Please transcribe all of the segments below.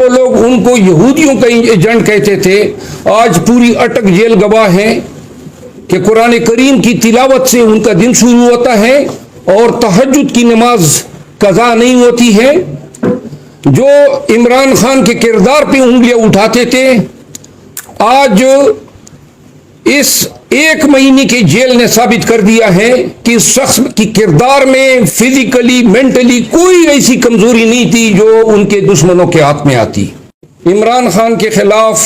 وہ لوگ ان کو یہودیوں کا ایجنٹ کہتے تھے، آج پوری اٹک جیل گواہ ہیں کہ قرآن کریم کی تلاوت سے ان کا دن شروع ہوتا ہے اور تہجد کی نماز قضا نہیں ہوتی ہے۔ جو عمران خان کے کردار پہ انگلیاں اٹھاتے تھے، آج اس 1 مہینے کے جیل نے ثابت کر دیا ہے کہ اس شخص کی کردار میں فزیکلی مینٹلی کوئی ایسی کمزوری نہیں تھی جو ان کے دشمنوں کے ہاتھ میں آتی۔ عمران خان کے خلاف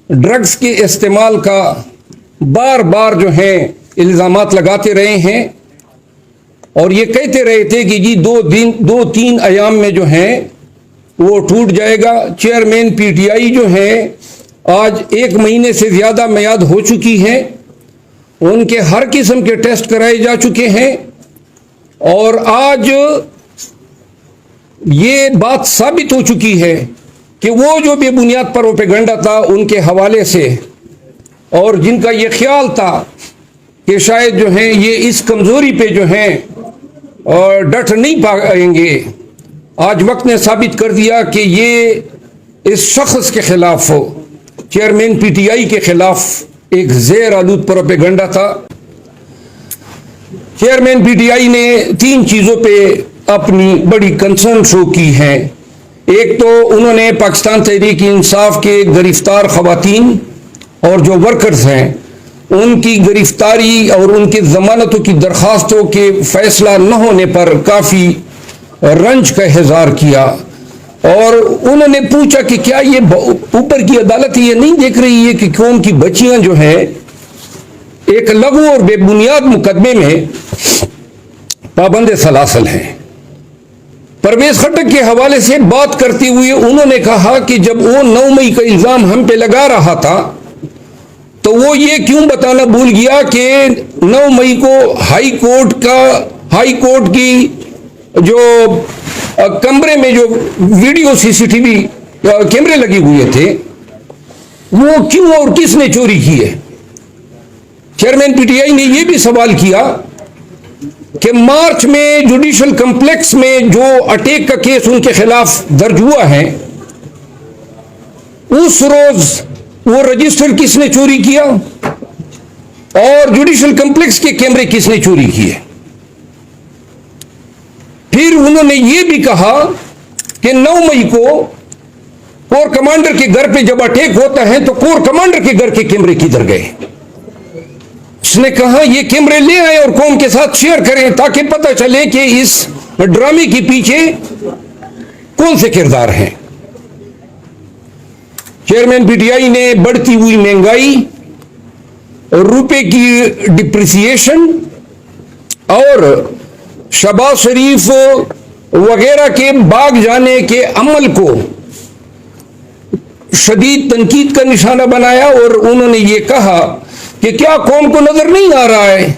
ڈرگز کے استعمال کا بار بار جو ہیں الزامات لگاتے رہے ہیں اور یہ کہتے رہے تھے کہ جی 2-3 ایام میں جو ہیں وہ ٹوٹ جائے گا۔ چیئرمین پی ٹی آئی جو ہیں آج 1 مہینے سے زیادہ میعاد ہو چکی ہے، ان کے ہر قسم کے ٹیسٹ کرائے جا چکے ہیں اور آج یہ بات ثابت ہو چکی ہے کہ وہ جو بے بنیاد پروپیگنڈا تھا ان کے حوالے سے، اور جن کا یہ خیال تھا کہ شاید جو ہیں یہ اس کمزوری پہ جو ہیں اور ڈٹ نہیں پائیں گے، آج وقت نے ثابت کر دیا کہ یہ اس شخص کے خلاف ہو، چیئرمین پی ٹی آئی کے خلاف ایک زیر آلود پروپیگنڈا تھا۔ چیئرمین پی ٹی آئی نے 3 چیزوں پہ اپنی بڑی کنسرن شو کی ہے۔ ایک تو انہوں نے پاکستان تحریک انصاف کے گرفتار خواتین اور جو ورکرز ہیں ان کی گرفتاری اور ان کی ضمانتوں کی درخواستوں کے فیصلہ نہ ہونے پر کافی رنج کا اظہار کیا، اور انہوں نے پوچھا کہ کیا یہ اوپر کی عدالت یہ نہیں دیکھ رہی ہے کہ قوم کی بچیاں جو ہیں ایک لغو اور بے بنیاد مقدمے میں پابند سلاسل ہیں۔ پرویز خٹک کے حوالے سے بات کرتے ہوئے انہوں نے کہا کہ جب وہ 9 مئی کا الزام ہم پہ لگا رہا تھا تو وہ یہ کیوں بتانا بھول گیا کہ 9 مئی کو ہائی کورٹ کی جو کمرے میں جو ویڈیو CCTV کیمرے لگے ہوئے تھے وہ کیوں اور کس نے چوری کی ہے۔ چیئرمین پی ٹی آئی نے یہ بھی سوال کیا کہ مارچ میں جوڈیشل کمپلیکس میں جو اٹیک کا کیس ان کے خلاف درج ہوا ہے اس روز وہ رجسٹر کس نے چوری کیا اور جوڈیشل کمپلیکس کے کیمرے کس نے چوری کیے۔ پھر انہوں نے یہ بھی کہا کہ 9 مئی کو کور کمانڈر کے گھر پہ جب اٹیک ہوتا ہے تو کور کمانڈر کے گھر کے کیمرے کدھر گئے۔ اس نے کہا یہ کیمرے لے آئے اور قوم کے ساتھ شیئر کریں تاکہ پتہ چلے کہ اس ڈرامے کے پیچھے کون سے کردار ہیں۔ چیئرمین پی ٹی آئی نے بڑھتی ہوئی مہنگائی، روپے کی ڈپریسیشن اور شہباز شریف وغیرہ کے بھاگ جانے کے عمل کو شدید تنقید کا نشانہ بنایا، اور انہوں نے یہ کہا کہ کیا قوم کو نظر نہیں آ رہا ہے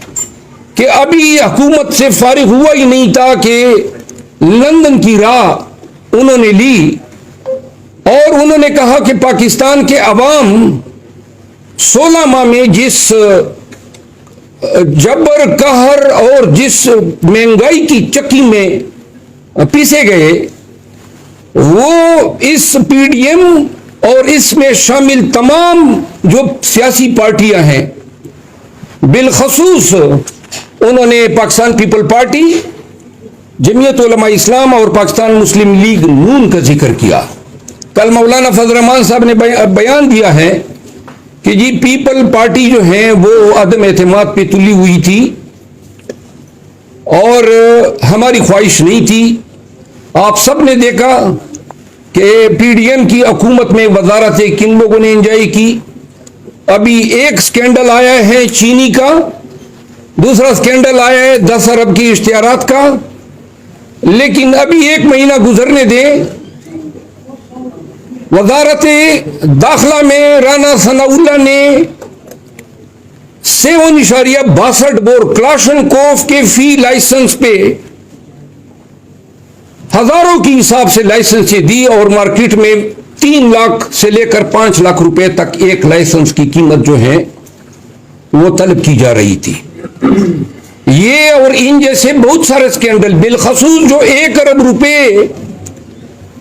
کہ ابھی حکومت سے فارغ ہوا ہی نہیں تھا کہ لندن کی راہ انہوں نے لی، اور انہوں نے کہا کہ پاکستان کے عوام 16 ماہ میں جس جبر قہر اور جس مہنگائی کی چکی میں پیسے گئے وہ اس پی ڈی ایم اور اس میں شامل تمام جو سیاسی پارٹیاں ہیں، بالخصوص انہوں نے پاکستان پیپل پارٹی، جمعیت علماء اسلام اور پاکستان مسلم لیگ نون کا ذکر کیا۔ کل مولانا فضل الرحمان صاحب نے بیان دیا ہے کہ جی پیپل پارٹی جو ہے وہ عدم اعتماد پہ تلی ہوئی تھی اور ہماری خواہش نہیں تھی۔ آپ سب نے دیکھا کہ پی ڈی ایم کی حکومت میں وزارتیں کن لوگوں نے انجوائے کی۔ ابھی ایک سکینڈل آیا ہے چینی کا، دوسرا سکینڈل آیا ہے 10 ارب کی اشتہارات کا، لیکن ابھی 1 مہینہ گزرنے دیں، وزارت داخلہ میں رانا ثناء اللہ نے 7.62 بور کلاشن کوف کے فی لائسنس پہ ہزاروں کی حساب سے لائسنسیں دی، اور مارکیٹ میں 3 لاکھ سے لے کر 5 لاکھ روپے تک ایک لائسنس کی قیمت جو ہے وہ طلب کی جا رہی تھی۔ یہ اور ان جیسے بہت سارے سکینڈل، بالخصوص جو 1 ارب روپے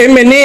MNA